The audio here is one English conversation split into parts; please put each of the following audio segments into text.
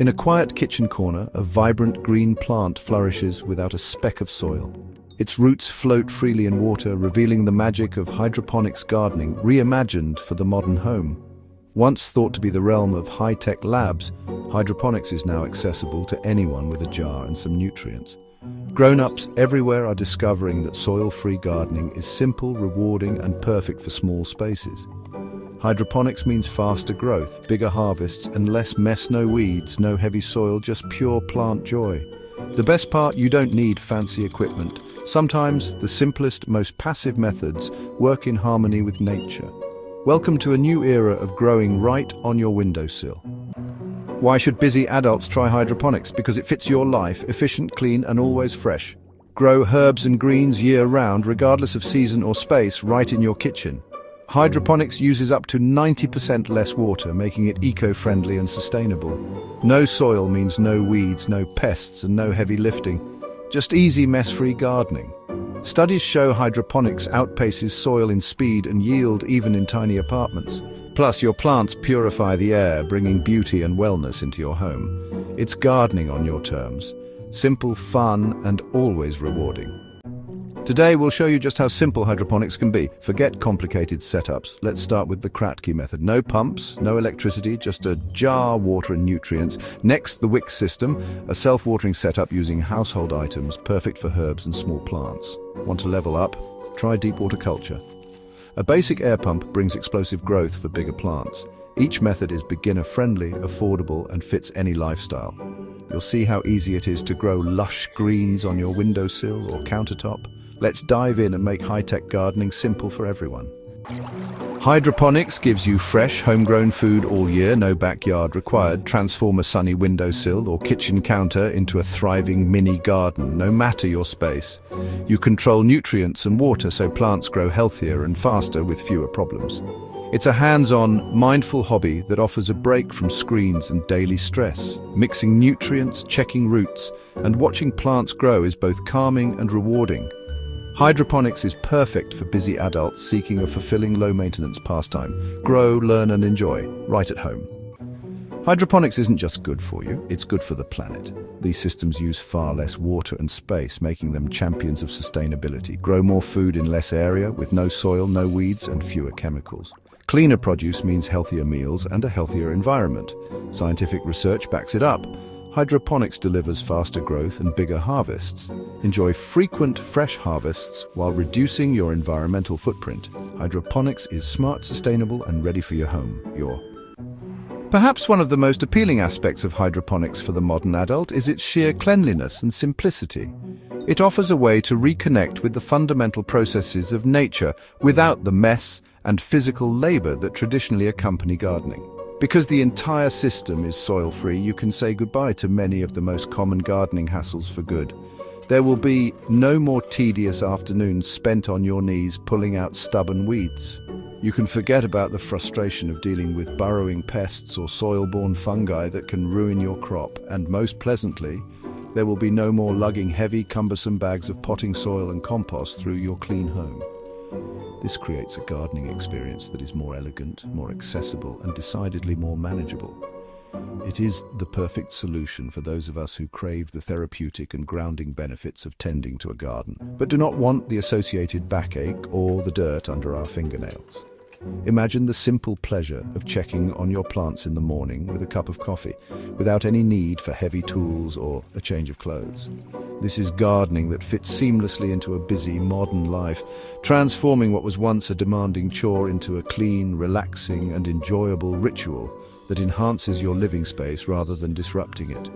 In a quiet kitchen corner, a vibrant green plant flourishes without a speck of soil. Its roots float freely in water, revealing the magic of hydroponics gardening, reimagined for the modern home. Once thought to be the realm of high-tech labs, hydroponics is now accessible to anyone with a jar and some nutrients. Grown-ups everywhere are discovering that soil-free gardening is simple, rewarding, and perfect for small spaces. Hydroponics means faster growth, bigger harvests, and less mess, no weeds, no heavy soil, just pure plant joy. The best part, you don't need fancy equipment. Sometimes the simplest, most passive methods work in harmony with nature. Welcome to a new era of growing right on your windowsill. Why should busy adults try hydroponics? Because it fits your life, efficient, clean, and always fresh. Grow herbs and greens year-round, regardless of season or space, right in your kitchen. Hydroponics uses up to 90% less water, making it eco-friendly and sustainable. No soil means no weeds, no pests, and no heavy lifting. Just easy, mess-free gardening. Studies show hydroponics outpaces soil in speed and yield even in tiny apartments. Plus, your plants purify the air, bringing beauty and wellness into your home. It's gardening on your terms. Simple, fun, and always rewarding. Today, we'll show you just how simple hydroponics can be. Forget complicated setups. Let's start with the Kratky method. No pumps, no electricity, just a jar, water, and nutrients. Next, the Wick System, a self-watering setup using household items, perfect for herbs and small plants. Want to level up? Try deep water culture. A basic air pump brings explosive growth for bigger plants. Each method is beginner-friendly, affordable, and fits any lifestyle. You'll see how easy it is to grow lush greens on your windowsill or countertop. Let's dive in and make high-tech gardening simple for everyone. Hydroponics gives you fresh, homegrown food all year, no backyard required. Transform a sunny windowsill or kitchen counter into a thriving mini garden, no matter your space. You control nutrients and water so plants grow healthier and faster with fewer problems. It's a hands-on, mindful hobby that offers a break from screens and daily stress. Mixing nutrients, checking roots, and watching plants grow is both calming and rewarding. Hydroponics is perfect for busy adults seeking a fulfilling low-maintenance pastime. Grow, learn, and enjoy, right at home. Hydroponics isn't just good for you, it's good for the planet. These systems use far less water and space, making them champions of sustainability. Grow more food in less area, with no soil, no weeds, and fewer chemicals. Cleaner produce means healthier meals and a healthier environment. Scientific research backs it up. Hydroponics delivers faster growth and bigger harvests. Enjoy frequent, fresh harvests while reducing your environmental footprint. Hydroponics is smart, sustainable, and ready for your home. Perhaps one of the most appealing aspects of hydroponics for the modern adult is its sheer cleanliness and simplicity. It offers a way to reconnect with the fundamental processes of nature without the mess and physical labor that traditionally accompany gardening. Because the entire system is soil-free, you can say goodbye to many of the most common gardening hassles for good. There will be no more tedious afternoons spent on your knees pulling out stubborn weeds. You can forget about the frustration of dealing with burrowing pests or soil-borne fungi that can ruin your crop, and most pleasantly, there will be no more lugging heavy, cumbersome bags of potting soil and compost through your clean home. This creates a gardening experience that is more elegant, more accessible, and decidedly more manageable. It is the perfect solution for those of us who crave the therapeutic and grounding benefits of tending to a garden, but do not want the associated backache or the dirt under our fingernails. Imagine the simple pleasure of checking on your plants in the morning with a cup of coffee, without any need for heavy tools or a change of clothes. This is gardening that fits seamlessly into a busy, modern life, transforming what was once a demanding chore into a clean, relaxing, and enjoyable ritual that enhances your living space rather than disrupting it.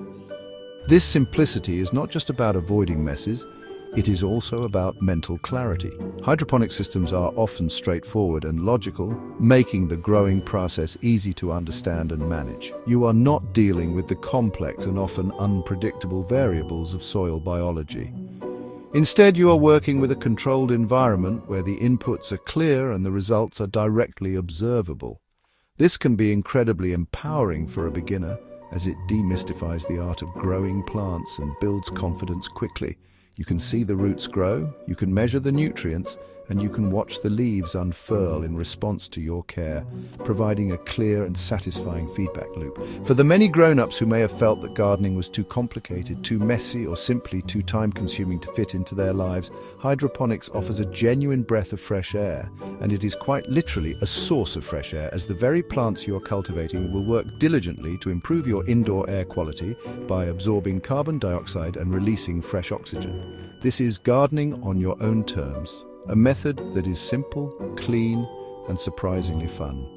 This simplicity is not just about avoiding messes, it is also about mental clarity. Hydroponic systems are often straightforward and logical, making the growing process easy to understand and manage. You are not dealing with the complex and often unpredictable variables of soil biology. Instead, you are working with a controlled environment where the inputs are clear and the results are directly observable. This can be incredibly empowering for a beginner, as it demystifies the art of growing plants and builds confidence quickly. You can see the roots grow, you can measure the nutrients, and you can watch the leaves unfurl in response to your care, providing a clear and satisfying feedback loop. For the many grown-ups who may have felt that gardening was too complicated, too messy, or simply too time-consuming to fit into their lives, hydroponics offers a genuine breath of fresh air, and it is quite literally a source of fresh air, as the very plants you're cultivating will work diligently to improve your indoor air quality by absorbing carbon dioxide and releasing fresh oxygen. This is gardening on your own terms, a method that is simple, clean, and surprisingly fun.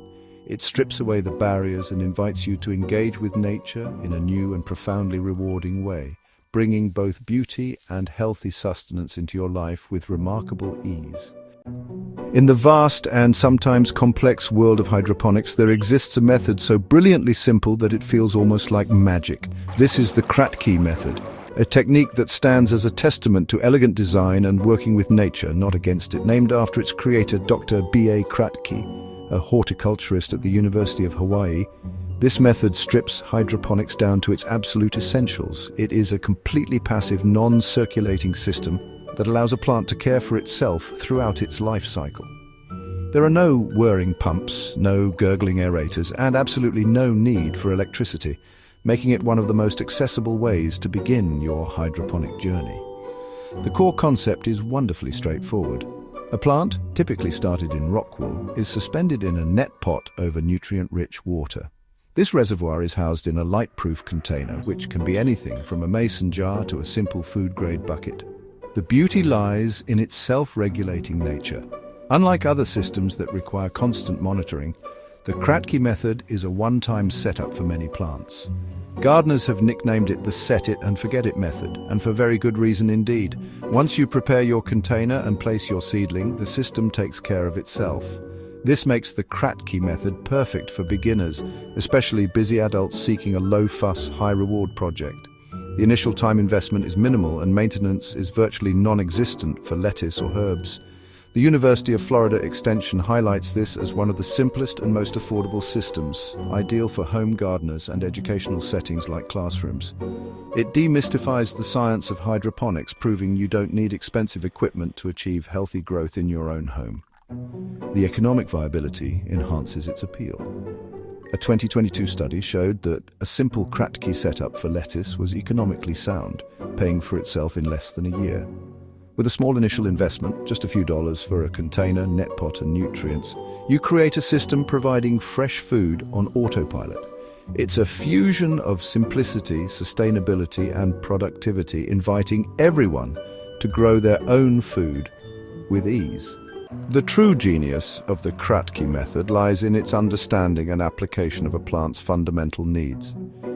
It strips away the barriers and invites you to engage with nature in a new and profoundly rewarding way, bringing both beauty and healthy sustenance into your life with remarkable ease. In the vast and sometimes complex world of hydroponics, there exists a method so brilliantly simple that it feels almost like magic. This is the Kratky Method, a technique that stands as a testament to elegant design and working with nature, not against it. Named after its creator, Dr. B.A. Kratky, a horticulturist at the University of Hawaii, this method strips hydroponics down to its absolute essentials. It is a completely passive, non-circulating system that allows a plant to care for itself throughout its life cycle. There are no whirring pumps, no gurgling aerators, and absolutely no need for electricity, making it one of the most accessible ways to begin your hydroponic journey. The core concept is wonderfully straightforward. A plant, typically started in rock wool, is suspended in a net pot over nutrient-rich water. This reservoir is housed in a light-proof container, which can be anything from a mason jar to a simple food-grade bucket. The beauty lies in its self-regulating nature. Unlike other systems that require constant monitoring, the Kratky method is a one-time setup for many plants. Gardeners have nicknamed it the set-it-and-forget-it method, and for very good reason indeed. Once you prepare your container and place your seedling, the system takes care of itself. This makes the Kratky method perfect for beginners, especially busy adults seeking a low-fuss, high-reward project. The initial time investment is minimal and maintenance is virtually non-existent for lettuce or herbs. The University of Florida Extension highlights this as one of the simplest and most affordable systems, ideal for home gardeners and educational settings like classrooms. It demystifies the science of hydroponics, proving you don't need expensive equipment to achieve healthy growth in your own home. The economic viability enhances its appeal. A 2022 study showed that a simple Kratky setup for lettuce was economically sound, paying for itself in less than a year. With a small initial investment, just a few dollars for a container, net pot and nutrients, you create a system providing fresh food on autopilot. It's a fusion of simplicity, sustainability and productivity, inviting everyone to grow their own food with ease. The true genius of the Kratky method lies in its understanding and application of a plant's fundamental needs.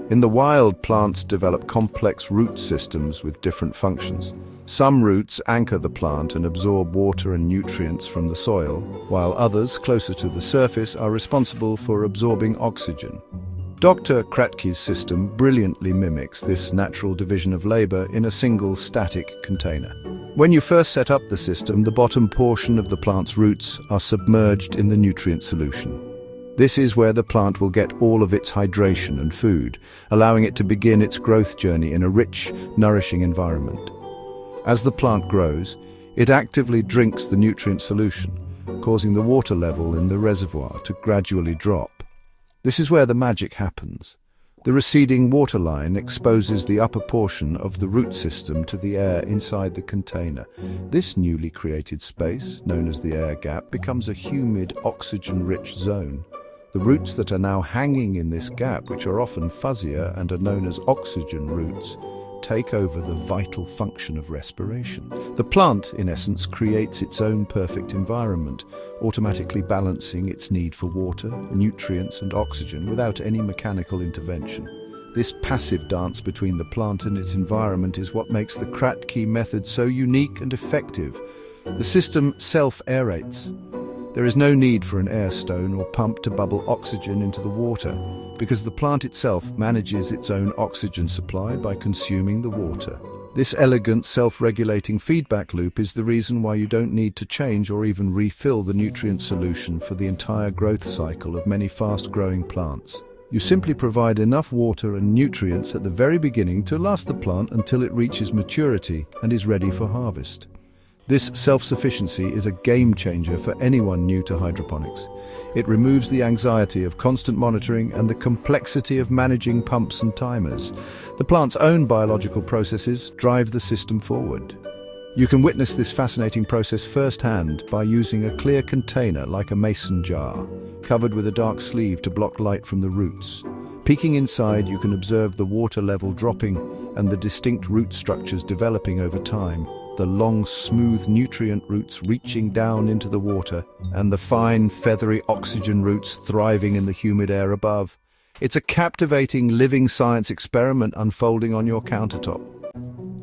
In the wild, plants develop complex root systems with different functions. Some roots anchor the plant and absorb water and nutrients from the soil, while others, closer to the surface, are responsible for absorbing oxygen. Dr. Kratky's system brilliantly mimics this natural division of labor in a single static container. When you first set up the system, the bottom portion of the plant's roots are submerged in the nutrient solution. This is where the plant will get all of its hydration and food, allowing it to begin its growth journey in a rich, nourishing environment. As the plant grows, it actively drinks the nutrient solution, causing the water level in the reservoir to gradually drop. This is where the magic happens. The receding waterline exposes the upper portion of the root system to the air inside the container. This newly created space, known as the air gap, becomes a humid, oxygen-rich zone. The roots that are now hanging in this gap, which are often fuzzier and are known as oxygen roots, take over the vital function of respiration. The plant, in essence, creates its own perfect environment, automatically balancing its need for water, nutrients and oxygen without any mechanical intervention. This passive dance between the plant and its environment is what makes the Kratky method so unique and effective. The system self-aerates. There is no need for an air stone or pump to bubble oxygen into the water, because the plant itself manages its own oxygen supply by consuming the water. This elegant, self-regulating feedback loop is the reason why you don't need to change or even refill the nutrient solution for the entire growth cycle of many fast-growing plants. You simply provide enough water and nutrients at the very beginning to last the plant until it reaches maturity and is ready for harvest. This self-sufficiency is a game changer for anyone new to hydroponics. It removes the anxiety of constant monitoring and the complexity of managing pumps and timers. The plant's own biological processes drive the system forward. You can witness this fascinating process firsthand by using a clear container like a mason jar, covered with a dark sleeve to block light from the roots. Peeking inside, you can observe the water level dropping and the distinct root structures developing over time. The long, smooth nutrient roots reaching down into the water, and the fine, feathery oxygen roots thriving in the humid air above. It's a captivating, living science experiment unfolding on your countertop.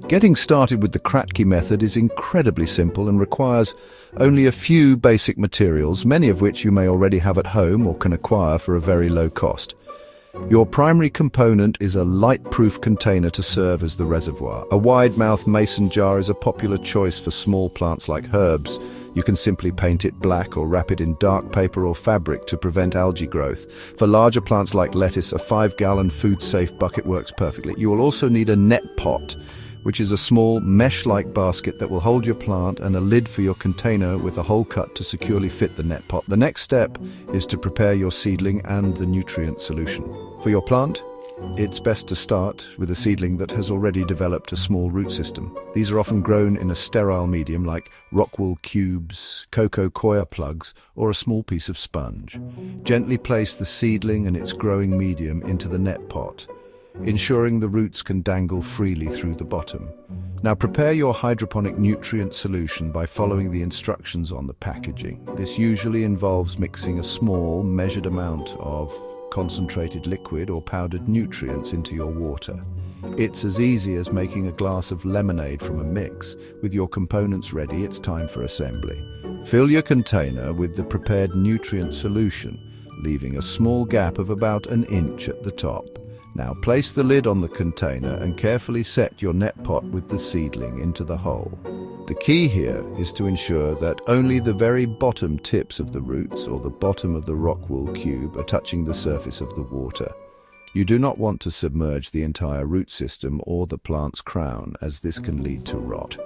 Getting started with the Kratky method is incredibly simple and requires only a few basic materials, many of which you may already have at home or can acquire for a very low cost. Your primary component is a light-proof container to serve as the reservoir. A wide-mouth mason jar is a popular choice for small plants like herbs. You can simply paint it black or wrap it in dark paper or fabric to prevent algae growth. For larger plants like lettuce, a 5-gallon food-safe bucket works perfectly. You will also need a net pot, which is a small mesh-like basket that will hold your plant, and a lid for your container with a hole cut to securely fit the net pot. The next step is to prepare your seedling and the nutrient solution. For your plant, it's best to start with a seedling that has already developed a small root system. These are often grown in a sterile medium like rockwool cubes, cocoa coir plugs, or a small piece of sponge. Gently place the seedling and its growing medium into the net pot, ensuring the roots can dangle freely through the bottom. Now prepare your hydroponic nutrient solution by following the instructions on the packaging. This usually involves mixing a small, measured amount of concentrated liquid or powdered nutrients into your water. It's as easy as making a glass of lemonade from a mix. With your components ready, it's time for assembly. Fill your container with the prepared nutrient solution, leaving a small gap of about an inch at the top. Now place the lid on the container and carefully set your net pot with the seedling into the hole. The key here is to ensure that only the very bottom tips of the roots or the bottom of the rockwool cube are touching the surface of the water. You do not want to submerge the entire root system or the plant's crown, as this can lead to rot.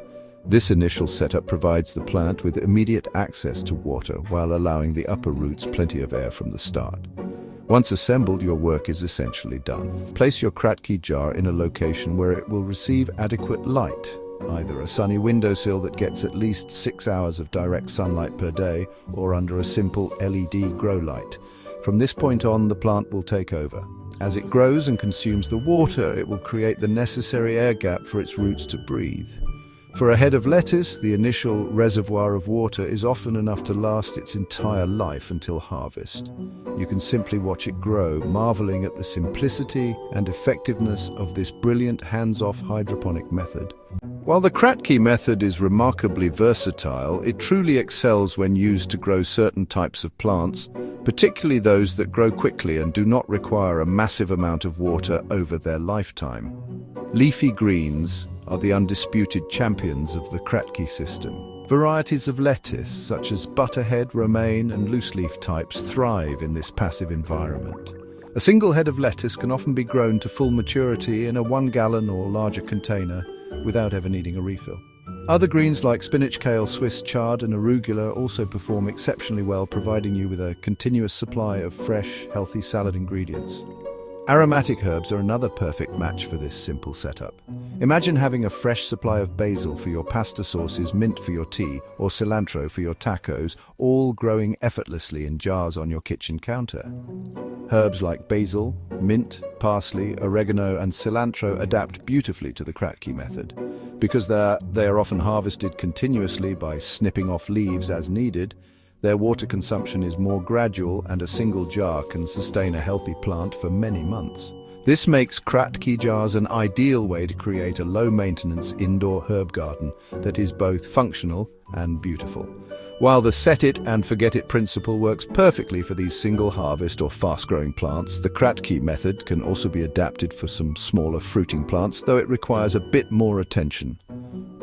This initial setup provides the plant with immediate access to water while allowing the upper roots plenty of air from the start. Once assembled, your work is essentially done. Place your Kratky jar in a location where it will receive adequate light, either a sunny windowsill that gets at least 6 hours of direct sunlight per day, or under a simple LED grow light. From this point on, the plant will take over. As it grows and consumes the water, it will create the necessary air gap for its roots to breathe. For a head of lettuce, the initial reservoir of water is often enough to last its entire life until harvest. You can simply watch it grow, marveling at the simplicity and effectiveness of this brilliant hands-off hydroponic method. While the Kratky method is remarkably versatile, it truly excels when used to grow certain types of plants, particularly those that grow quickly and do not require a massive amount of water over their lifetime. Leafy greens are the undisputed champions of the Kratky system. Varieties of lettuce, such as butterhead, romaine, and loose-leaf types, thrive in this passive environment. A single head of lettuce can often be grown to full maturity in a 1-gallon or larger container without ever needing a refill. Other greens like spinach, kale, Swiss chard, and arugula also perform exceptionally well, providing you with a continuous supply of fresh, healthy salad ingredients. Aromatic herbs are another perfect match for this simple setup. Imagine having a fresh supply of basil for your pasta sauces, mint for your tea, or cilantro for your tacos, all growing effortlessly in jars on your kitchen counter. Herbs like basil, mint, parsley, oregano, and cilantro adapt beautifully to the Kratky method. Because they are often harvested continuously by snipping off leaves as needed, their water consumption is more gradual, and a single jar can sustain a healthy plant for many months. This makes Kratky jars an ideal way to create a low-maintenance indoor herb garden that is both functional and beautiful. While the set-it-and-forget-it principle works perfectly for these single-harvest or fast-growing plants, the Kratky method can also be adapted for some smaller fruiting plants, though it requires a bit more attention.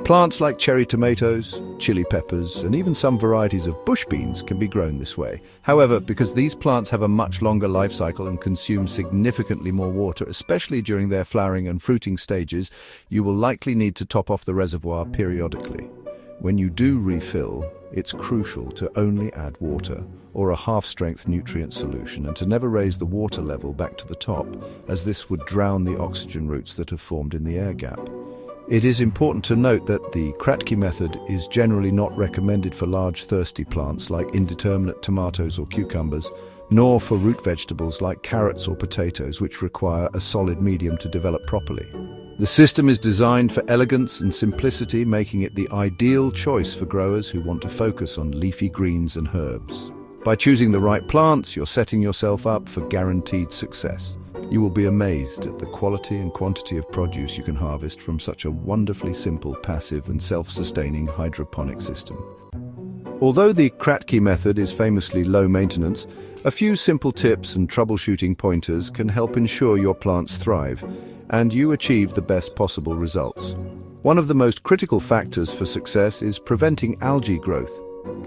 Plants like cherry tomatoes, chili peppers, and even some varieties of bush beans can be grown this way. However, because these plants have a much longer life cycle and consume significantly more water, especially during their flowering and fruiting stages, you will likely need to top off the reservoir periodically. When you do refill, it's crucial to only add water or a half-strength nutrient solution and to never raise the water level back to the top, as this would drown the oxygen roots that have formed in the air gap. It is important to note that the Kratky method is generally not recommended for large thirsty plants like indeterminate tomatoes or cucumbers, nor for root vegetables like carrots or potatoes, which require a solid medium to develop properly. The system is designed for elegance and simplicity, making it the ideal choice for growers who want to focus on leafy greens and herbs. By choosing the right plants, you're setting yourself up for guaranteed success. You will be amazed at the quality and quantity of produce you can harvest from such a wonderfully simple, passive and self-sustaining hydroponic system. Although the Kratky method is famously low maintenance, a few simple tips and troubleshooting pointers can help ensure your plants thrive and you achieve the best possible results. One of the most critical factors for success is preventing algae growth.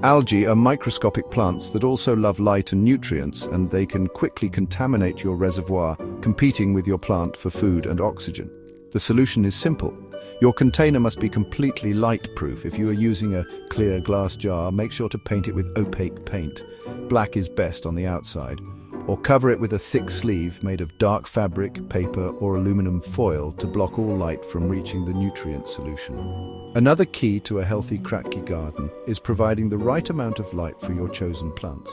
Algae are microscopic plants that also love light and nutrients, and they can quickly contaminate your reservoir, competing with your plant for food and oxygen. The solution is simple. Your container must be completely light-proof. If you are using a clear glass jar, make sure to paint it with opaque paint. Black is best on the outside. Or cover it with a thick sleeve made of dark fabric, paper or aluminum foil to block all light from reaching the nutrient solution. Another key to a healthy Kratky garden is providing the right amount of light for your chosen plants.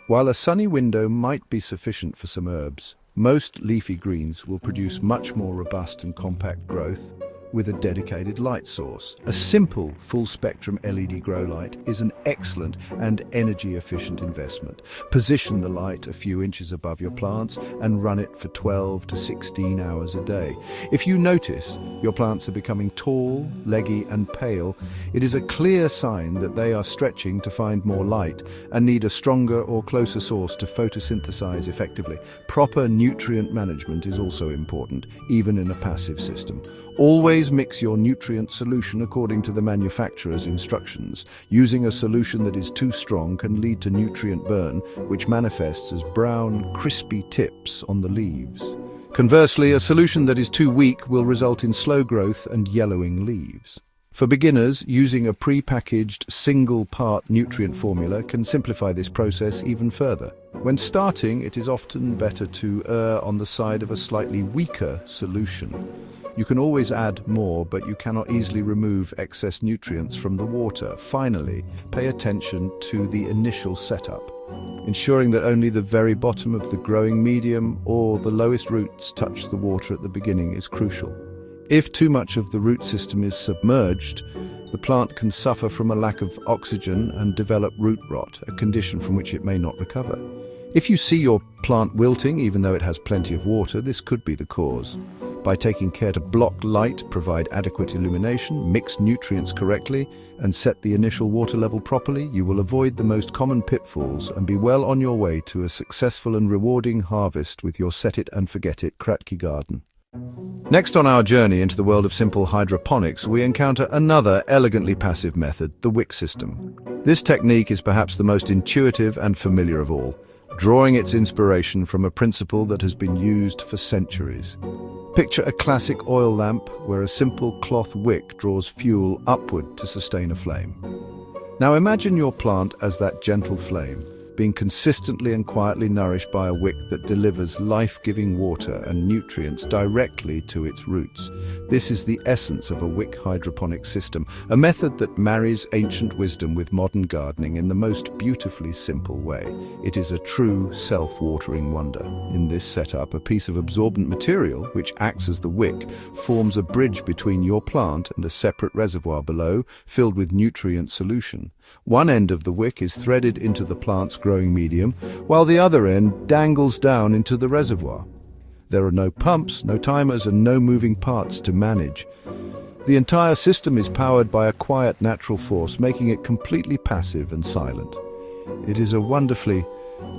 While a sunny window might be sufficient for some herbs, most leafy greens will produce much more robust and compact growth with a dedicated light source. A simple full-spectrum LED grow light is an excellent and energy-efficient investment. Position the light a few inches above your plants and run it for 12 to 16 hours a day. If you notice your plants are becoming tall, leggy and pale, it is a clear sign that they are stretching to find more light and need a stronger or closer source to photosynthesize effectively. Proper nutrient management is also important, even in a passive system. Always mix your nutrient solution according to the manufacturer's instructions. Using a solution that is too strong can lead to nutrient burn, which manifests as brown, crispy tips on the leaves. Conversely, a solution that is too weak will result in slow growth and yellowing leaves. For beginners, using a pre-packaged single-part nutrient formula can simplify this process even further. When starting, it is often better to err on the side of a slightly weaker solution. You can always add more, but you cannot easily remove excess nutrients from the water. Finally, pay attention to the initial setup, ensuring that only the very bottom of the growing medium or the lowest roots touch the water at the beginning is crucial. If too much of the root system is submerged, the plant can suffer from a lack of oxygen and develop root rot, a condition from which it may not recover. If you see your plant wilting even though it has plenty of water, this could be the cause. By taking care to block light, provide adequate illumination, mix nutrients correctly, and set the initial water level properly, you will avoid the most common pitfalls and be well on your way to a successful and rewarding harvest with your set-it-and-forget-it Kratky garden. Next on our journey into the world of simple hydroponics, we encounter another elegantly passive method, the Wick system. This technique is perhaps the most intuitive and familiar of all, drawing its inspiration from a principle that has been used for centuries. Picture a classic oil lamp where a simple cloth wick draws fuel upward to sustain a flame. Now imagine your plant as that gentle flame, being consistently and quietly nourished by a wick that delivers life-giving water and nutrients directly to its roots. This is the essence of a wick hydroponic system, a method that marries ancient wisdom with modern gardening in the most beautifully simple way. It is a true self-watering wonder. In this setup, a piece of absorbent material, which acts as the wick, forms a bridge between your plant and a separate reservoir below, filled with nutrient solution. One end of the wick is threaded into the plant's growing medium, while the other end dangles down into the reservoir. There are no pumps, no timers, and no moving parts to manage. The entire system is powered by a quiet natural force, making it completely passive and silent. It is a wonderfully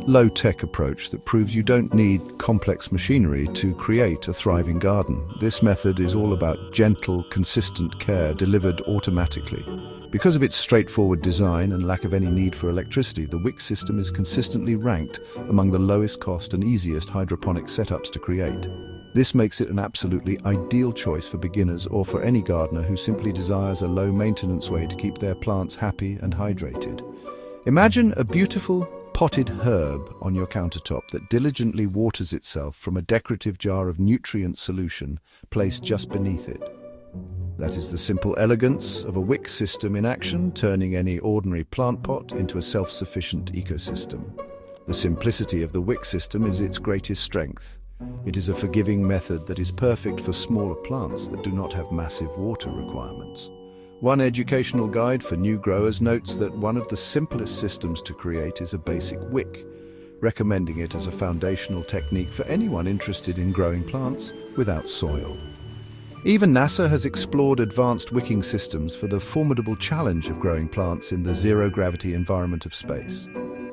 low-tech approach that proves you don't need complex machinery to create a thriving garden. This method is all about gentle, consistent care delivered automatically. Because of its straightforward design and lack of any need for electricity, the Wick system is consistently ranked among the lowest cost and easiest hydroponic setups to create. This makes it an absolutely ideal choice for beginners or for any gardener who simply desires a low-maintenance way to keep their plants happy and hydrated. Imagine a beautiful potted herb on your countertop that diligently waters itself from a decorative jar of nutrient solution placed just beneath it. That is the simple elegance of a Wick system in action, turning any ordinary plant pot into a self-sufficient ecosystem. The simplicity of the Wick system is its greatest strength. It is a forgiving method that is perfect for smaller plants that do not have massive water requirements. One educational guide for new growers notes that one of the simplest systems to create is a basic wick, recommending it as a foundational technique for anyone interested in growing plants without soil. Even NASA has explored advanced wicking systems for the formidable challenge of growing plants in the zero-gravity environment of space.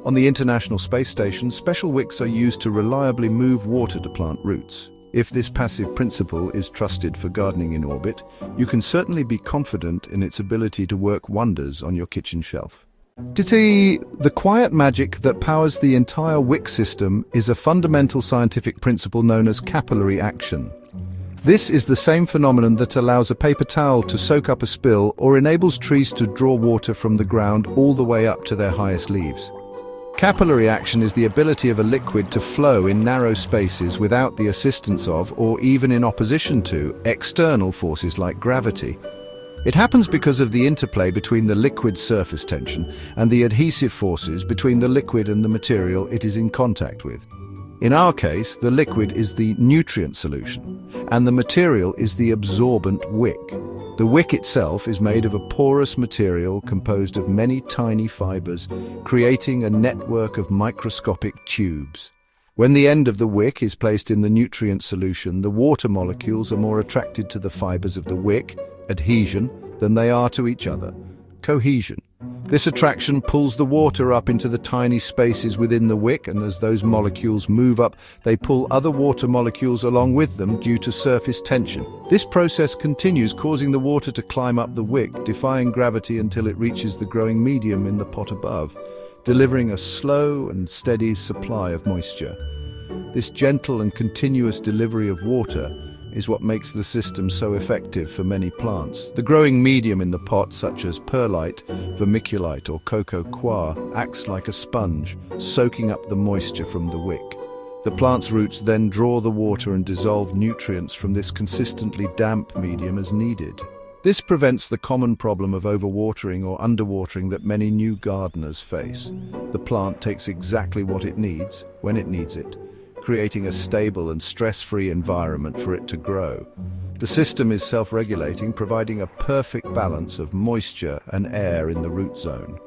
On the International Space Station, special wicks are used to reliably move water to plant roots. If this passive principle is trusted for gardening in orbit, you can certainly be confident in its ability to work wonders on your kitchen shelf. The quiet magic that powers the entire Wick system is a fundamental scientific principle known as capillary action. This is the same phenomenon that allows a paper towel to soak up a spill or enables trees to draw water from the ground all the way up to their highest leaves. Capillary action is the ability of a liquid to flow in narrow spaces without the assistance of, or even in opposition to, external forces like gravity. It happens because of the interplay between the liquid's surface tension and the adhesive forces between the liquid and the material it is in contact with. In our case, the liquid is the nutrient solution, and the material is the absorbent wick. The wick itself is made of a porous material composed of many tiny fibers, creating a network of microscopic tubes. When the end of the wick is placed in the nutrient solution, the water molecules are more attracted to the fibers of the wick, adhesion, than they are to each other, cohesion. This attraction pulls the water up into the tiny spaces within the wick, and as those molecules move up, they pull other water molecules along with them due to surface tension. This process continues, causing the water to climb up the wick, defying gravity until it reaches the growing medium in the pot above, delivering a slow and steady supply of moisture. This gentle and continuous delivery of water is what makes the system so effective for many plants. The growing medium in the pot, such as perlite, vermiculite or cocoa coir, acts like a sponge, soaking up the moisture from the wick. The plant's roots then draw the water and dissolve nutrients from this consistently damp medium as needed. This prevents the common problem of overwatering or underwatering that many new gardeners face. The plant takes exactly what it needs, when it needs it, creating a stable and stress-free environment for it to grow. The system is self-regulating, providing a perfect balance of moisture and air in the root zone.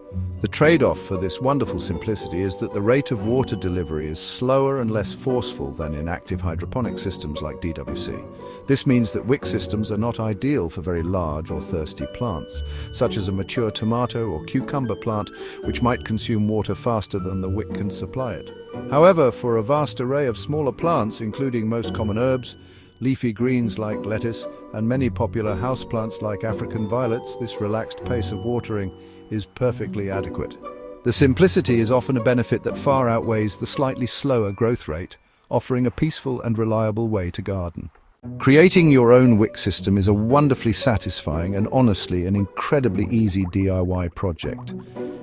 The trade-off for this wonderful simplicity is that the rate of water delivery is slower and less forceful than in active hydroponic systems like DWC. This means that wick systems are not ideal for very large or thirsty plants, such as a mature tomato or cucumber plant, which might consume water faster than the wick can supply it. However, for a vast array of smaller plants, including most common herbs, leafy greens like lettuce, and many popular houseplants like African violets, this relaxed pace of watering is perfectly adequate. The simplicity is often a benefit that far outweighs the slightly slower growth rate, offering a peaceful and reliable way to garden. Creating your own wick system is a wonderfully satisfying and honestly an incredibly easy DIY project.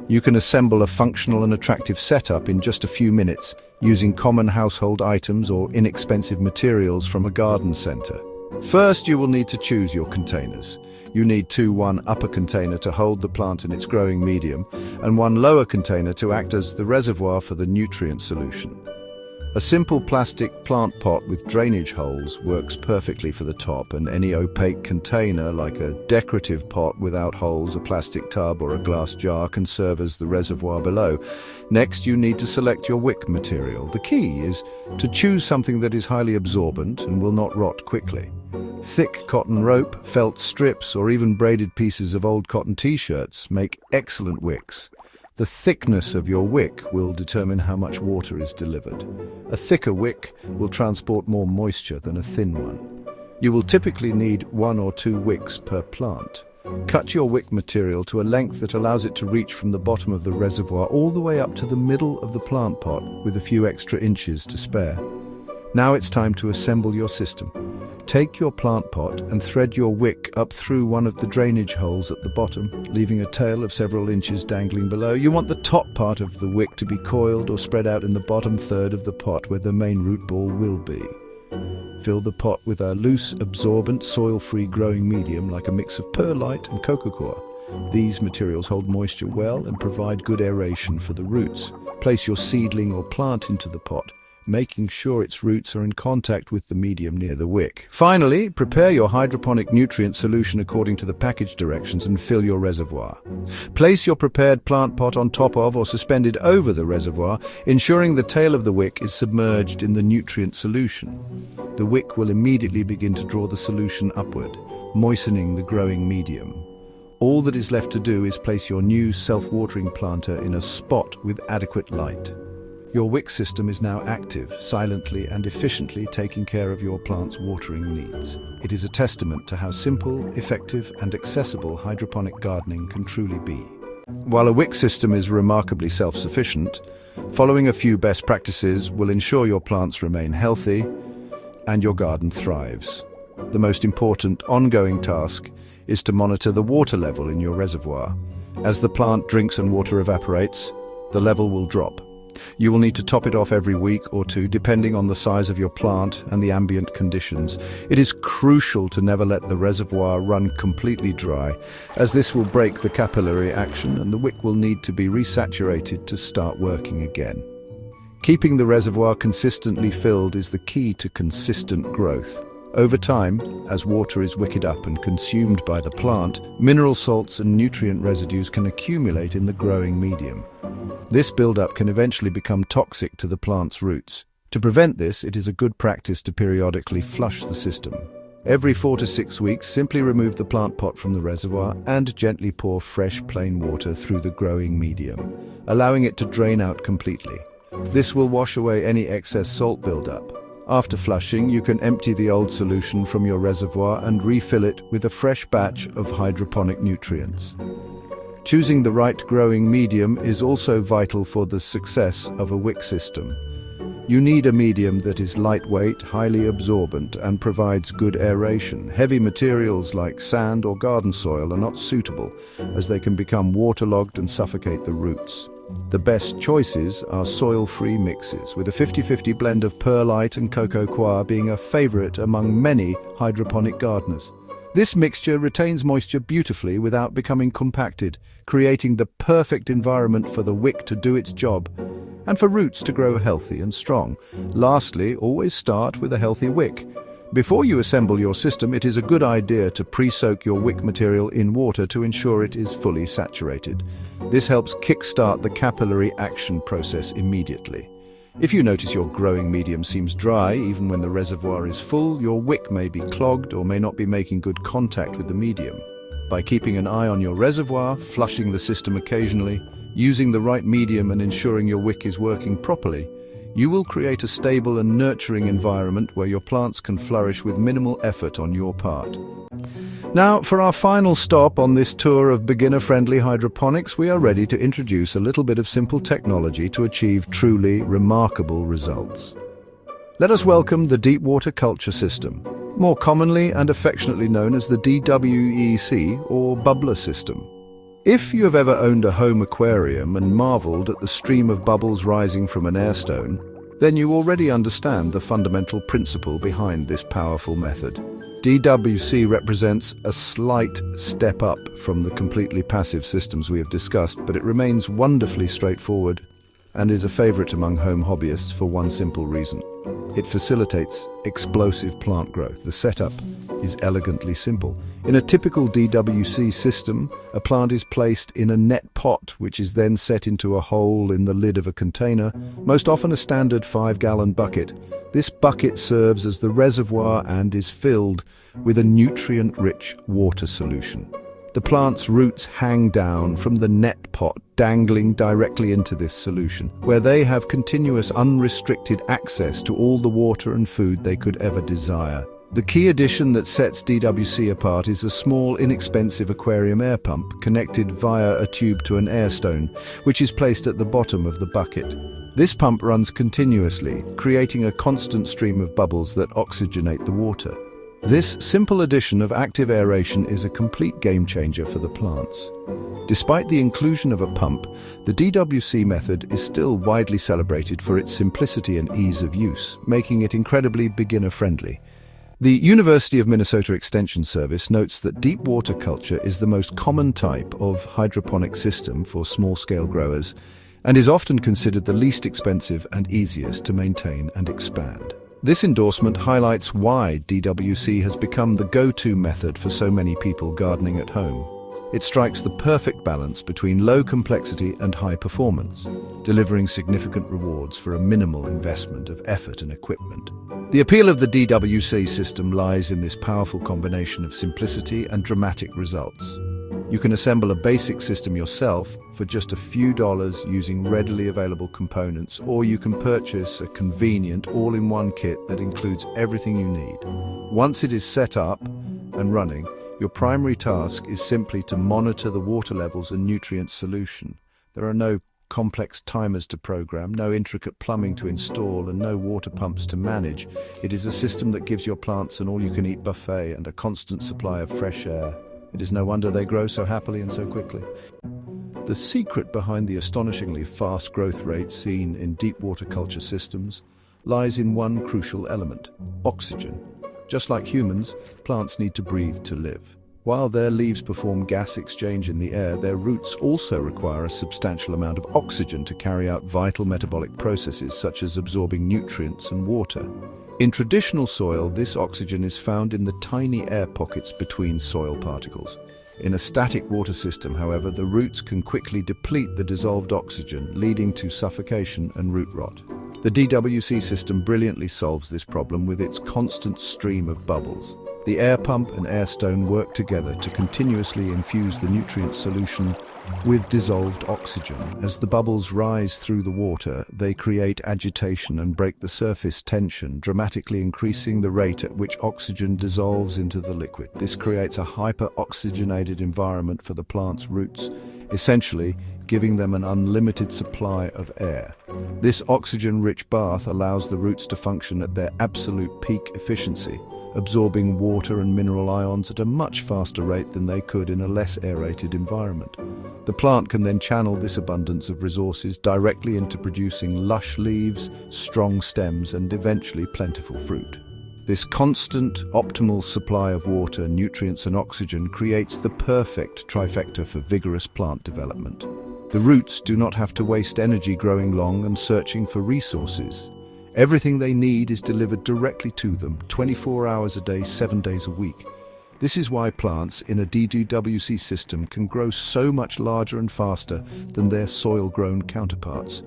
You can assemble a functional and attractive setup in just a few minutes using common household items or inexpensive materials from a garden center. First, you will need to choose your containers. You need one upper container to hold the plant in its growing medium, and one lower container to act as the reservoir for the nutrient solution. A simple plastic plant pot with drainage holes works perfectly for the top, and any opaque container like a decorative pot without holes, a plastic tub or a glass jar can serve as the reservoir below. Next, you need to select your wick material. The key is to choose something that is highly absorbent and will not rot quickly. Thick cotton rope, felt strips, or even braided pieces of old cotton t-shirts make excellent wicks. The thickness of your wick will determine how much water is delivered. A thicker wick will transport more moisture than a thin one. You will typically need 1 or 2 wicks per plant. Cut your wick material to a length that allows it to reach from the bottom of the reservoir all the way up to the middle of the plant pot with a few extra inches to spare. Now it's time to assemble your system. Take your plant pot and thread your wick up through one of the drainage holes at the bottom, leaving a tail of several inches dangling below. You want the top part of the wick to be coiled or spread out in the bottom third of the pot where the main root ball will be. Fill the pot with a loose, absorbent, soil-free growing medium like a mix of perlite and coco coir. These materials hold moisture well and provide good aeration for the roots. Place your seedling or plant into the pot, making sure its roots are in contact with the medium near the wick. Finally, prepare your hydroponic nutrient solution according to the package directions and fill your reservoir. Place your prepared plant pot on top of or suspended over the reservoir, ensuring the tail of the wick is submerged in the nutrient solution. The wick will immediately begin to draw the solution upward, moistening the growing medium. All that is left to do is place your new self-watering planter in a spot with adequate light. Your Wick system is now active, silently and efficiently taking care of your plant's watering needs. It is a testament to how simple, effective and accessible hydroponic gardening can truly be. While a Wick system is remarkably self-sufficient, following a few best practices will ensure your plants remain healthy and your garden thrives. The most important ongoing task is to monitor the water level in your reservoir. As the plant drinks and water evaporates, the level will drop. You will need to top it off every week or two, depending on the size of your plant and the ambient conditions. It is crucial to never let the reservoir run completely dry, as this will break the capillary action and the wick will need to be resaturated to start working again. Keeping the reservoir consistently filled is the key to consistent growth. Over time, as water is wicked up and consumed by the plant, mineral salts and nutrient residues can accumulate in the growing medium. This buildup can eventually become toxic to the plant's roots. To prevent this, it is a good practice to periodically flush the system. Every 4 to 6 weeks, simply remove the plant pot from the reservoir and gently pour fresh, plain water through the growing medium, allowing it to drain out completely. This will wash away any excess salt buildup. After flushing, you can empty the old solution from your reservoir and refill it with a fresh batch of hydroponic nutrients. Choosing the right growing medium is also vital for the success of a Wick system. You need a medium that is lightweight, highly absorbent, and provides good aeration. Heavy materials like sand or garden soil are not suitable, as they can become waterlogged and suffocate the roots. The best choices are soil-free mixes, with a 50-50 blend of perlite and coco coir being a favorite among many hydroponic gardeners. This mixture retains moisture beautifully without becoming compacted, creating the perfect environment for the wick to do its job and for roots to grow healthy and strong. Lastly, always start with a healthy wick. Before you assemble your system, it is a good idea to pre-soak your wick material in water to ensure it is fully saturated. This helps kickstart the capillary action process immediately. If you notice your growing medium seems dry even when the reservoir is full, your wick may be clogged or may not be making good contact with the medium. By keeping an eye on your reservoir, flushing the system occasionally, using the right medium and ensuring your wick is working properly, you will create a stable and nurturing environment where your plants can flourish with minimal effort on your part. Now, for our final stop on this tour of beginner-friendly hydroponics, we are ready to introduce a little bit of simple technology to achieve truly remarkable results. Let us welcome the deep water culture system, more commonly and affectionately known as the DWEC or bubbler system. If you have ever owned a home aquarium and marveled at the stream of bubbles rising from an airstone, then you already understand the fundamental principle behind this powerful method. DWC represents a slight step up from the completely passive systems we have discussed, but it remains wonderfully straightforward and is a favorite among home hobbyists for one simple reason. It facilitates explosive plant growth. The setup is elegantly simple. In a typical DWC system, a plant is placed in a net pot, which is then set into a hole in the lid of a container, most often a standard 5-gallon bucket. This bucket serves as the reservoir and is filled with a nutrient-rich water solution. The plant's roots hang down from the net pot, dangling directly into this solution, where they have continuous unrestricted access to all the water and food they could ever desire. The key addition that sets DWC apart is a small, inexpensive aquarium air pump connected via a tube to an airstone, which is placed at the bottom of the bucket. This pump runs continuously, creating a constant stream of bubbles that oxygenate the water. This simple addition of active aeration is a complete game changer for the plants. Despite the inclusion of a pump, the DWC method is still widely celebrated for its simplicity and ease of use, making it incredibly beginner-friendly. The University of Minnesota Extension Service notes that deep water culture is the most common type of hydroponic system for small-scale growers and is often considered the least expensive and easiest to maintain and expand. This endorsement highlights why DWC has become the go-to method for so many people gardening at home. It strikes the perfect balance between low complexity and high performance, delivering significant rewards for a minimal investment of effort and equipment. The appeal of the DWC system lies in this powerful combination of simplicity and dramatic results. You can assemble a basic system yourself for just a few dollars using readily available components, or you can purchase a convenient all-in-one kit that includes everything you need. Once it is set up and running, your primary task is simply to monitor the water levels and nutrient solution. There are no complex timers to program, no intricate plumbing to install, and no water pumps to manage. It is a system that gives your plants an all-you-can-eat buffet and a constant supply of fresh air. It is no wonder they grow so happily and so quickly. The secret behind the astonishingly fast growth rate seen in deep water culture systems lies in one crucial element: oxygen. Just like humans, plants need to breathe to live. While their leaves perform gas exchange in the air, their roots also require a substantial amount of oxygen to carry out vital metabolic processes such as absorbing nutrients and water. In traditional soil, this oxygen is found in the tiny air pockets between soil particles. In a static water system, however, the roots can quickly deplete the dissolved oxygen, leading to suffocation and root rot. The DWC system brilliantly solves this problem with its constant stream of bubbles. The air pump and air stone work together to continuously infuse the nutrient solution with dissolved oxygen. As the bubbles rise through the water, they create agitation and break the surface tension, dramatically increasing the rate at which oxygen dissolves into the liquid. This creates a hyper-oxygenated environment for the plant's roots, essentially giving them an unlimited supply of air. This oxygen-rich bath allows the roots to function at their absolute peak efficiency, absorbing water and mineral ions at a much faster rate than they could in a less aerated environment. The plant can then channel this abundance of resources directly into producing lush leaves, strong stems, and eventually plentiful fruit. This constant, optimal supply of water, nutrients, and oxygen creates the perfect trifecta for vigorous plant development. The roots do not have to waste energy growing long and searching for resources. Everything they need is delivered directly to them, 24 hours a day, 7 days a week. This is why plants in a DWC system can grow so much larger and faster than their soil-grown counterparts.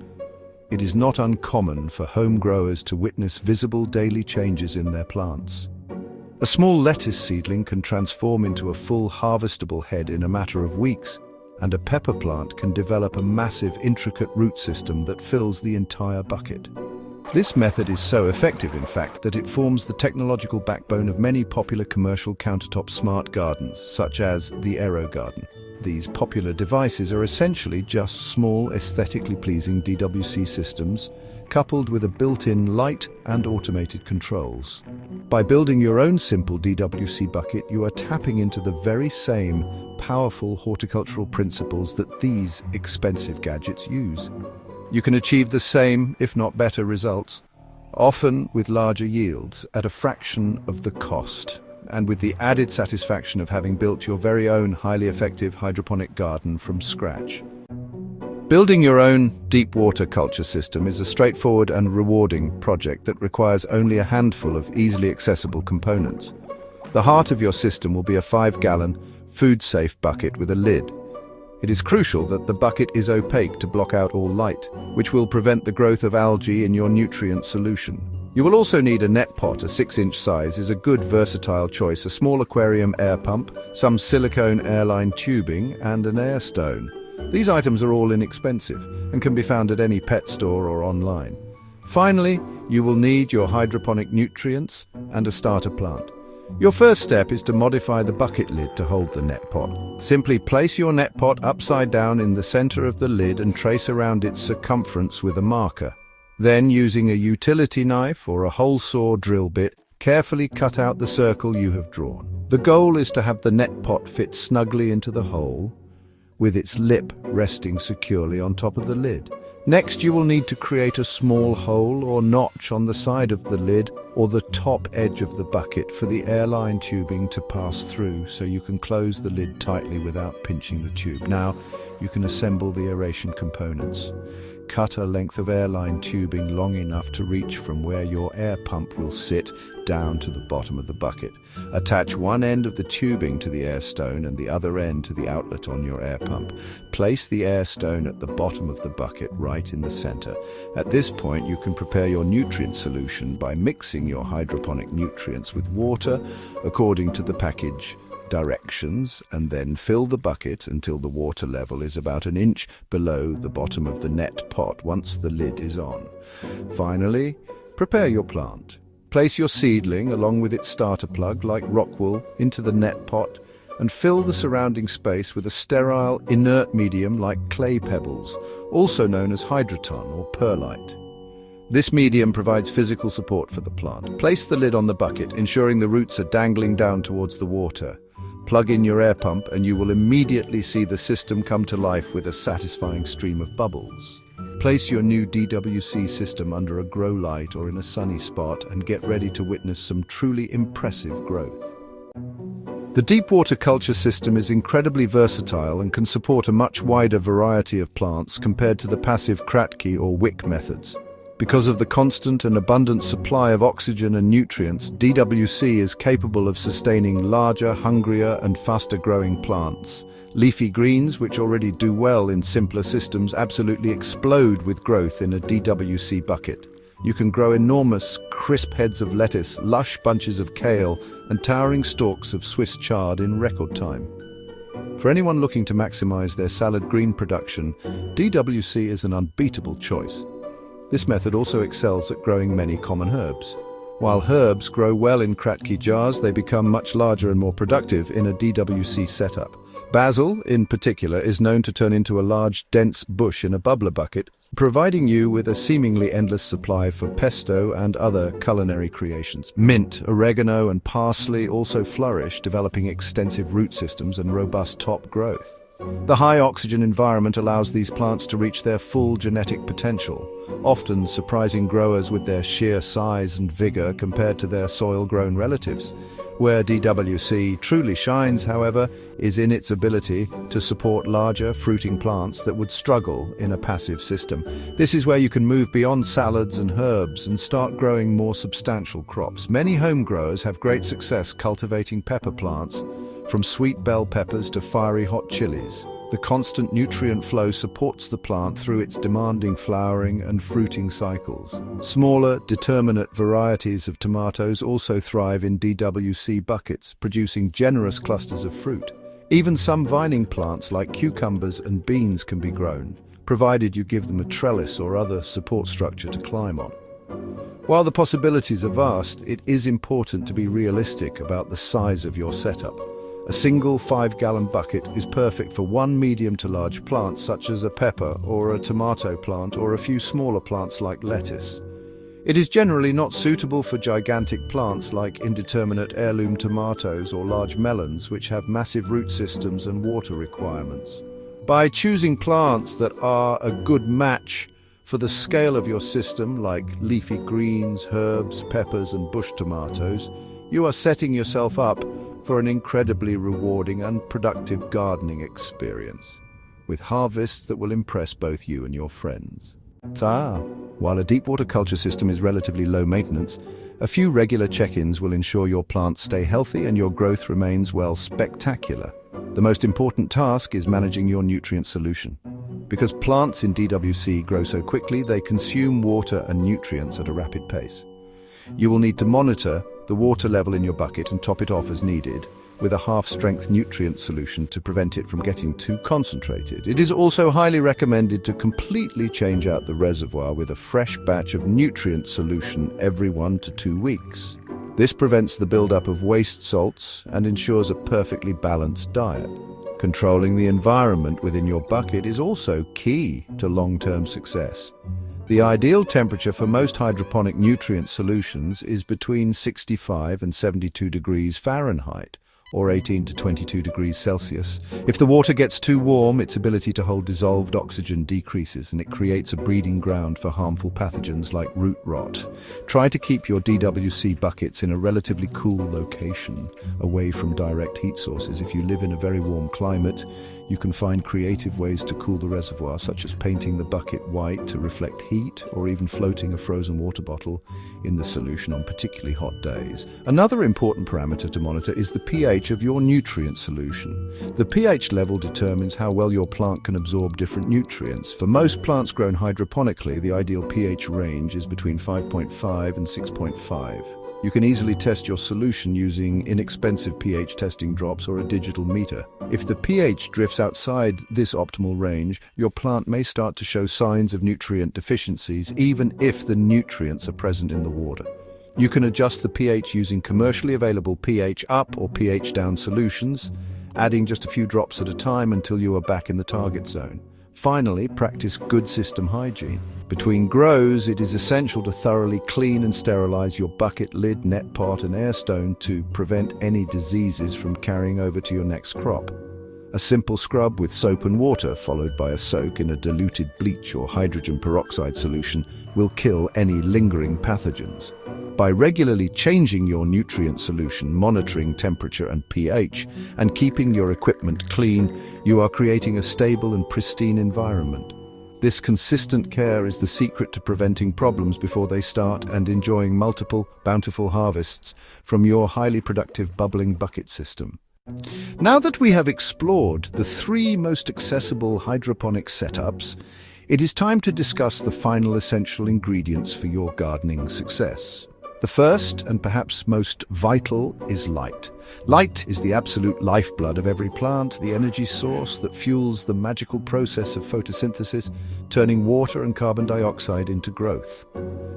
It is not uncommon for home growers to witness visible daily changes in their plants. A small lettuce seedling can transform into a full harvestable head in a matter of weeks, and a pepper plant can develop a massive, intricate root system that fills the entire bucket. This method is so effective, in fact, that it forms the technological backbone of many popular commercial countertop smart gardens, such as the AeroGarden. These popular devices are essentially just small, aesthetically pleasing DWC systems, coupled with a built-in light and automated controls. By building your own simple DWC bucket, you are tapping into the very same powerful horticultural principles that these expensive gadgets use. You can achieve the same, if not better, results, often with larger yields at a fraction of the cost, and with the added satisfaction of having built your very own highly effective hydroponic garden from scratch. Building your own deep water culture system is a straightforward and rewarding project that requires only a handful of easily accessible components. The heart of your system will be a 5-gallon, food-safe bucket with a lid. It is crucial that the bucket is opaque to block out all light, which will prevent the growth of algae in your nutrient solution. You will also need a net pot. A 6-inch size is a good versatile choice, a small aquarium air pump, some silicone airline tubing, and an air stone. These items are all inexpensive and can be found at any pet store or online. Finally, you will need your hydroponic nutrients and a starter plant. Your first step is to modify the bucket lid to hold the net pot. Simply place your net pot upside down in the center of the lid and trace around its circumference with a marker. Then, using a utility knife or a hole saw drill bit, carefully cut out the circle you have drawn. The goal is to have the net pot fit snugly into the hole, with its lip resting securely on top of the lid. Next, you will need to create a small hole or notch on the side of the lid or the top edge of the bucket for the airline tubing to pass through, so you can close the lid tightly without pinching the tube. Now, you can assemble the aeration components. Cut a length of airline tubing long enough to reach from where your air pump will sit down to the bottom of the bucket. Attach one end of the tubing to the air stone and the other end to the outlet on your air pump. Place the air stone at the bottom of the bucket, right in the center. At this point, you can prepare your nutrient solution by mixing your hydroponic nutrients with water according to the package directions, and then fill the bucket until the water level is about an inch below the bottom of the net pot once the lid is on. Finally, prepare your plant. Place your seedling along with its starter plug, like rockwool, into the net pot and fill the surrounding space with a sterile, inert medium like clay pebbles, also known as hydroton or perlite. This medium provides physical support for the plant. Place the lid on the bucket, ensuring the roots are dangling down towards the water. Plug in your air pump and you will immediately see the system come to life with a satisfying stream of bubbles. Place your new DWC system under a grow light or in a sunny spot and get ready to witness some truly impressive growth. The deep water culture system is incredibly versatile and can support a much wider variety of plants compared to the passive Kratky or Wick methods. Because of the constant and abundant supply of oxygen and nutrients, DWC is capable of sustaining larger, hungrier, and faster-growing plants. Leafy greens, which already do well in simpler systems, absolutely explode with growth in a DWC bucket. You can grow enormous, crisp heads of lettuce, lush bunches of kale, and towering stalks of Swiss chard in record time. For anyone looking to maximize their salad green production, DWC is an unbeatable choice. This method also excels at growing many common herbs. While herbs grow well in Kratky jars, they become much larger and more productive in a DWC setup. Basil, in particular, is known to turn into a large, dense bush in a bubbler bucket, providing you with a seemingly endless supply for pesto and other culinary creations. Mint, oregano, and parsley also flourish, developing extensive root systems and robust top growth. The high oxygen environment allows these plants to reach their full genetic potential, often surprising growers with their sheer size and vigor compared to their soil-grown relatives. Where DWC truly shines, however, is in its ability to support larger, fruiting plants that would struggle in a passive system. This is where you can move beyond salads and herbs and start growing more substantial crops. Many home growers have great success cultivating pepper plants, from sweet bell peppers to fiery hot chilies. The constant nutrient flow supports the plant through its demanding flowering and fruiting cycles. Smaller, determinate varieties of tomatoes also thrive in DWC buckets, producing generous clusters of fruit. Even some vining plants like cucumbers and beans can be grown, provided you give them a trellis or other support structure to climb on. While the possibilities are vast, it is important to be realistic about the size of your setup. A single 5-gallon bucket is perfect for one medium to large plant, such as a pepper or a tomato plant, or a few smaller plants like lettuce. It is generally not suitable for gigantic plants like indeterminate heirloom tomatoes or large melons, which have massive root systems and water requirements. By choosing plants that are a good match for the scale of your system, like leafy greens, herbs, peppers, and bush tomatoes, you are setting yourself up for an incredibly rewarding and productive gardening experience, with harvests that will impress both you and your friends. While a deep water culture system is relatively low maintenance, a few regular check-ins will ensure your plants stay healthy and your growth remains, well, spectacular. The most important task is managing your nutrient solution. Because plants in DWC grow so quickly, they consume water and nutrients at a rapid pace. You will need to monitor the water level in your bucket and top it off as needed with a half-strength nutrient solution to prevent it from getting too concentrated. It is also highly recommended to completely change out the reservoir with a fresh batch of nutrient solution every 1 to 2 weeks. This prevents the buildup of waste salts and ensures a perfectly balanced diet. Controlling the environment within your bucket is also key to long-term success. The ideal temperature for most hydroponic nutrient solutions is between 65 and 72 degrees Fahrenheit, or 18 to 22 degrees Celsius. If the water gets too warm, its ability to hold dissolved oxygen decreases, and it creates a breeding ground for harmful pathogens like root rot. Try to keep your DWC buckets in a relatively cool location, away from direct heat sources. If you live in a very warm climate, you can find creative ways to cool the reservoir, such as painting the bucket white to reflect heat, or even floating a frozen water bottle in the solution on particularly hot days. Another important parameter to monitor is the pH of your nutrient solution. The pH level determines how well your plant can absorb different nutrients. For most plants grown hydroponically, the ideal pH range is between 5.5 and 6.5. You can easily test your solution using inexpensive pH testing drops or a digital meter. If the pH drifts outside this optimal range, your plant may start to show signs of nutrient deficiencies, even if the nutrients are present in the water. You can adjust the pH using commercially available pH up or pH down solutions, adding just a few drops at a time until you are back in the target zone. Finally, practice good system hygiene. Between grows, it is essential to thoroughly clean and sterilize your bucket, lid, net pot, and air stone to prevent any diseases from carrying over to your next crop. A simple scrub with soap and water, followed by a soak in a diluted bleach or hydrogen peroxide solution, will kill any lingering pathogens. By regularly changing your nutrient solution, monitoring temperature and pH, and keeping your equipment clean, you are creating a stable and pristine environment. This consistent care is the secret to preventing problems before they start and enjoying multiple, bountiful harvests from your highly productive bubbling bucket system. Now that we have explored the 3 most accessible hydroponic setups, it is time to discuss the final essential ingredients for your gardening success. The first, and perhaps most vital, is light. Light is the absolute lifeblood of every plant, the energy source that fuels the magical process of photosynthesis, turning water and carbon dioxide into growth.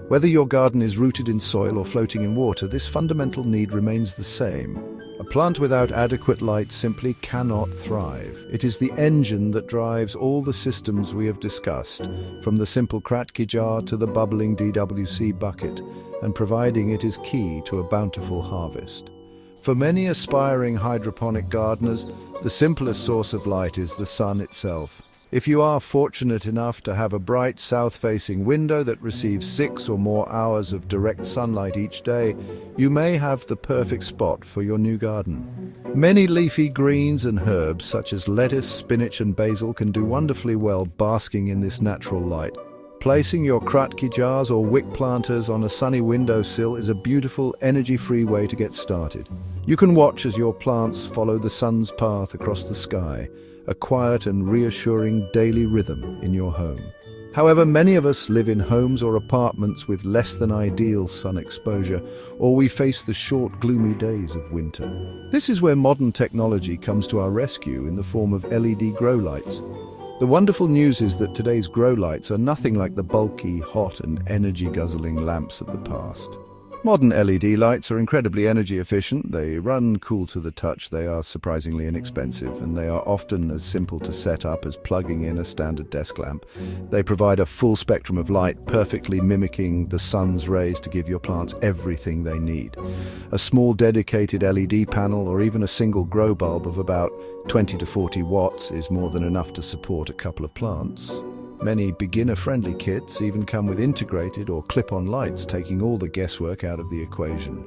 Whether your garden is rooted in soil or floating in water, this fundamental need remains the same. A plant without adequate light simply cannot thrive. It is the engine that drives all the systems we have discussed, from the simple Kratky jar to the bubbling DWC bucket, and providing it is key to a bountiful harvest. For many aspiring hydroponic gardeners, the simplest source of light is the sun itself. If you are fortunate enough to have a bright south-facing window that receives 6 or more hours of direct sunlight each day, you may have the perfect spot for your new garden. Many leafy greens and herbs such as lettuce, spinach and basil can do wonderfully well basking in this natural light. Placing your Kratky jars or wick planters on a sunny windowsill is a beautiful, energy-free way to get started. You can watch as your plants follow the sun's path across the sky, a quiet and reassuring daily rhythm in your home. However, many of us live in homes or apartments with less than ideal sun exposure, or we face the short, gloomy days of winter. This is where modern technology comes to our rescue in the form of LED grow lights. The wonderful news is that today's grow lights are nothing like the bulky, hot and energy-guzzling lamps of the past. Modern LED lights are incredibly energy efficient, they run cool to the touch, they are surprisingly inexpensive, and they are often as simple to set up as plugging in a standard desk lamp. They provide a full spectrum of light, perfectly mimicking the sun's rays to give your plants everything they need. A small dedicated LED panel or even a single grow bulb of about 20 to 40 watts is more than enough to support a couple of plants. Many beginner-friendly kits even come with integrated or clip-on lights, taking all the guesswork out of the equation.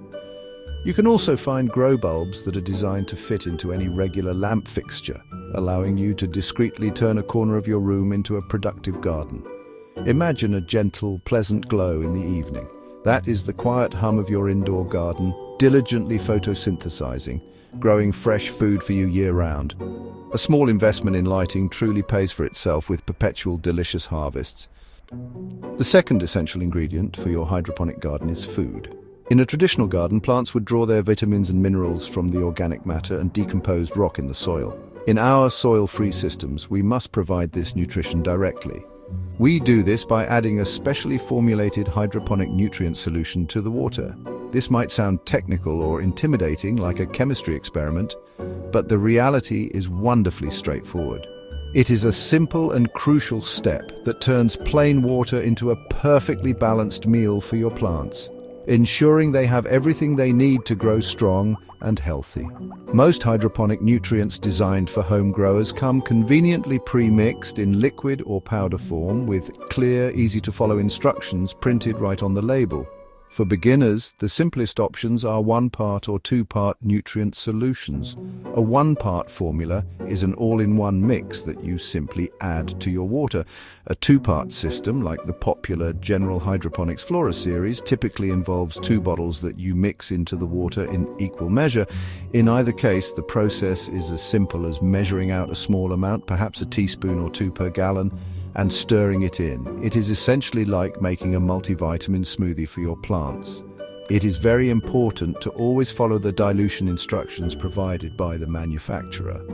You can also find grow bulbs that are designed to fit into any regular lamp fixture, allowing you to discreetly turn a corner of your room into a productive garden. Imagine a gentle, pleasant glow in the evening. That is the quiet hum of your indoor garden, diligently photosynthesizing, growing fresh food for you year-round. A small investment in lighting truly pays for itself with perpetual delicious harvests. The second essential ingredient for your hydroponic garden is food. In a traditional garden, plants would draw their vitamins and minerals from the organic matter and decomposed rock in the soil. In our soil-free systems, we must provide this nutrition directly. We do this by adding a specially formulated hydroponic nutrient solution to the water. This might sound technical or intimidating, like a chemistry experiment, but the reality is wonderfully straightforward. It is a simple and crucial step that turns plain water into a perfectly balanced meal for your plants, ensuring they have everything they need to grow strong and healthy. Most hydroponic nutrients designed for home growers come conveniently pre-mixed in liquid or powder form with clear, easy-to-follow instructions printed right on the label. For beginners, the simplest options are one-part or two-part nutrient solutions. A one-part formula is an all-in-one mix that you simply add to your water. A two-part system, like the popular General Hydroponics Flora series, typically involves 2 bottles that you mix into the water in equal measure. In either case, the process is as simple as measuring out a small amount, perhaps a teaspoon or 2 per gallon, and stirring it in. It is essentially like making a multivitamin smoothie for your plants. It is very important to always follow the dilution instructions provided by the manufacturer.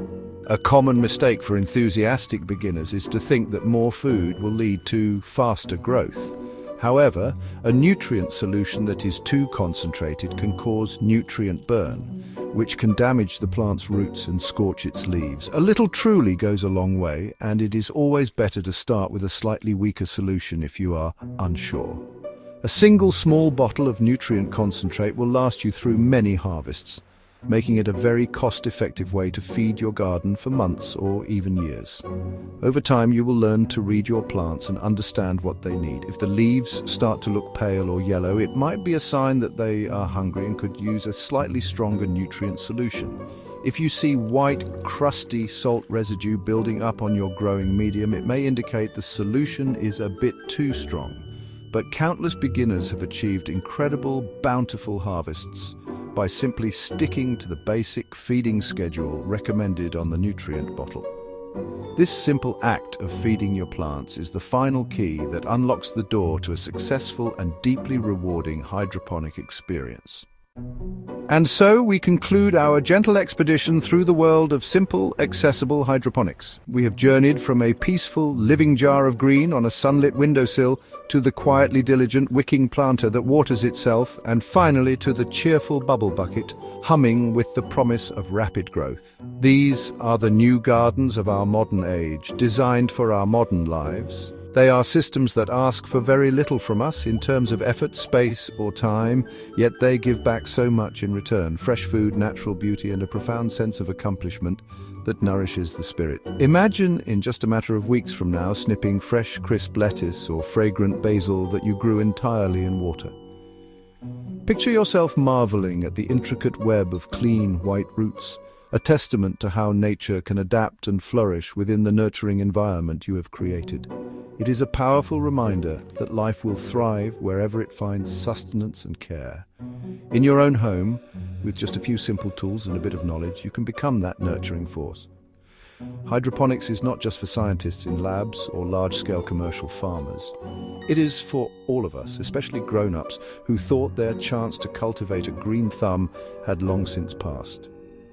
A common mistake for enthusiastic beginners is to think that more food will lead to faster growth. However, a nutrient solution that is too concentrated can cause nutrient burn, which can damage the plant's roots and scorch its leaves. A little truly goes a long way, and it is always better to start with a slightly weaker solution if you are unsure. A single small bottle of nutrient concentrate will last you through many harvests, making it a very cost-effective way to feed your garden for months or even years. Over time, you will learn to read your plants and understand what they need. If the leaves start to look pale or yellow, it might be a sign that they are hungry and could use a slightly stronger nutrient solution. If you see white, crusty salt residue building up on your growing medium, it may indicate the solution is a bit too strong. But countless beginners have achieved incredible, bountiful harvests by simply sticking to the basic feeding schedule recommended on the nutrient bottle. This simple act of feeding your plants is the final key that unlocks the door to a successful and deeply rewarding hydroponic experience. And so we conclude our gentle expedition through the world of simple, accessible hydroponics. We have journeyed from a peaceful, living jar of green on a sunlit windowsill to the quietly diligent wicking planter that waters itself, and finally to the cheerful bubble bucket, humming with the promise of rapid growth. These are the new gardens of our modern age, designed for our modern lives. They are systems that ask for very little from us in terms of effort, space, or time, yet they give back so much in return: fresh food, natural beauty, and a profound sense of accomplishment that nourishes the spirit. Imagine, in just a matter of weeks from now, snipping fresh, crisp lettuce or fragrant basil that you grew entirely in water. Picture yourself marveling at the intricate web of clean, white roots, a testament to how nature can adapt and flourish within the nurturing environment you have created. It is a powerful reminder that life will thrive wherever it finds sustenance and care. In your own home, with just a few simple tools and a bit of knowledge, you can become that nurturing force. Hydroponics is not just for scientists in labs or large-scale commercial farmers. It is for all of us, especially grown-ups, who thought their chance to cultivate a green thumb had long since passed.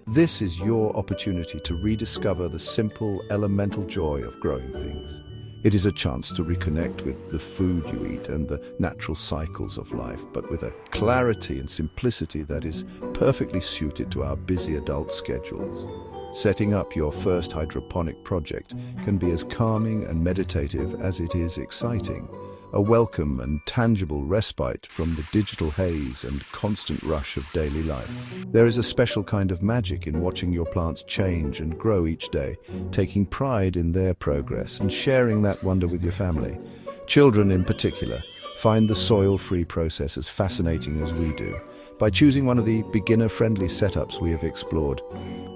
This is your opportunity to rediscover the simple, elemental joy of growing things. It is a chance to reconnect with the food you eat and the natural cycles of life, but with a clarity and simplicity that is perfectly suited to our busy adult schedules. Setting up your first hydroponic project can be as calming and meditative as it is exciting. A welcome and tangible respite from the digital haze and constant rush of daily life. There is a special kind of magic in watching your plants change and grow each day, taking pride in their progress and sharing that wonder with your family. Children in particular find the soil-free process as fascinating as we do. By choosing one of the beginner-friendly setups we have explored,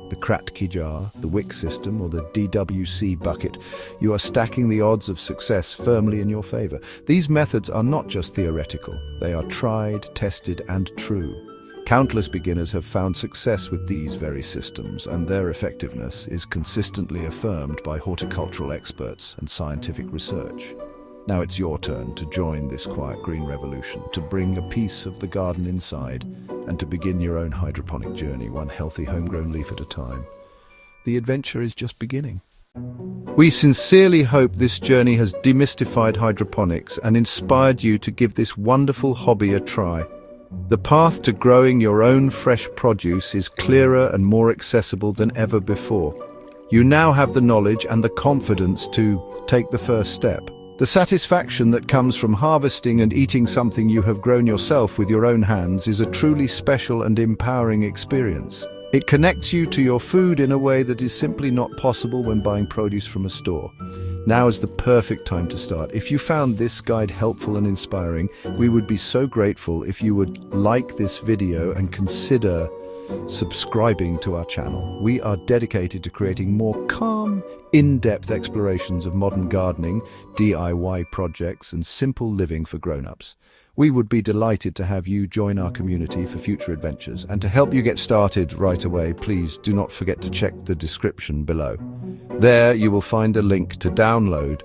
the Kratky jar, the Wick System, or the DWC bucket, you are stacking the odds of success firmly in your favor. These methods are not just theoretical. They are tried, tested, and true. Countless beginners have found success with these very systems, and their effectiveness is consistently affirmed by horticultural experts and scientific research. Now it's your turn to join this quiet green revolution, to bring a piece of the garden inside, and to begin your own hydroponic journey, one healthy homegrown leaf at a time. The adventure is just beginning. We sincerely hope this journey has demystified hydroponics and inspired you to give this wonderful hobby a try. The path to growing your own fresh produce is clearer and more accessible than ever before. You now have the knowledge and the confidence to take the first step. The satisfaction that comes from harvesting and eating something you have grown yourself with your own hands is a truly special and empowering experience. It connects you to your food in a way that is simply not possible when buying produce from a store. Now is the perfect time to start. If you found this guide helpful and inspiring, we would be so grateful if you would like this video and consider subscribing to our channel. We are dedicated to creating more calm, in-depth explorations of modern gardening, DIY projects, and simple living for grown-ups. We would be delighted to have you join our community for future adventures. And to help you get started right away, please do not forget to check the description below. There you will find a link to download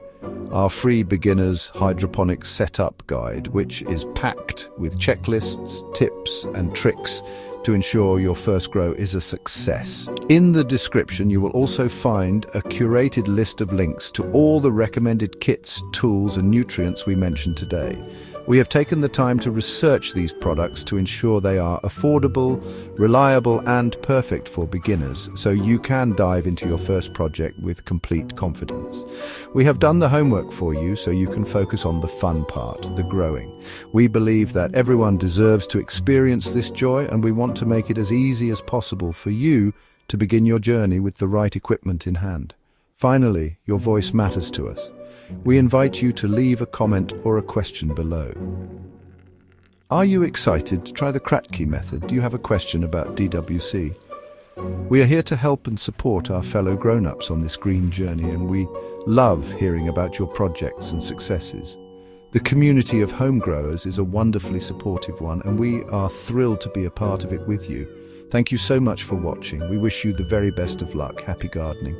our free beginner's hydroponics setup guide, which is packed with checklists, tips, and tricks to ensure your first grow is a success. In the description, you will also find a curated list of links to all the recommended kits, tools, and nutrients we mentioned today. We have taken the time to research these products to ensure they are affordable, reliable, and perfect for beginners, so you can dive into your first project with complete confidence. We have done the homework for you so you can focus on the fun part, the growing. We believe that everyone deserves to experience this joy, and we want to make it as easy as possible for you to begin your journey with the right equipment in hand. Finally, your voice matters to us. We invite you to leave a comment or a question below. Are you excited to try the Kratky Method? Do you have a question about DWC? We are here to help and support our fellow grown-ups on this green journey, and we love hearing about your projects and successes. The community of home growers is a wonderfully supportive one, and we are thrilled to be a part of it with you. Thank you so much for watching. We wish you the very best of luck. Happy gardening.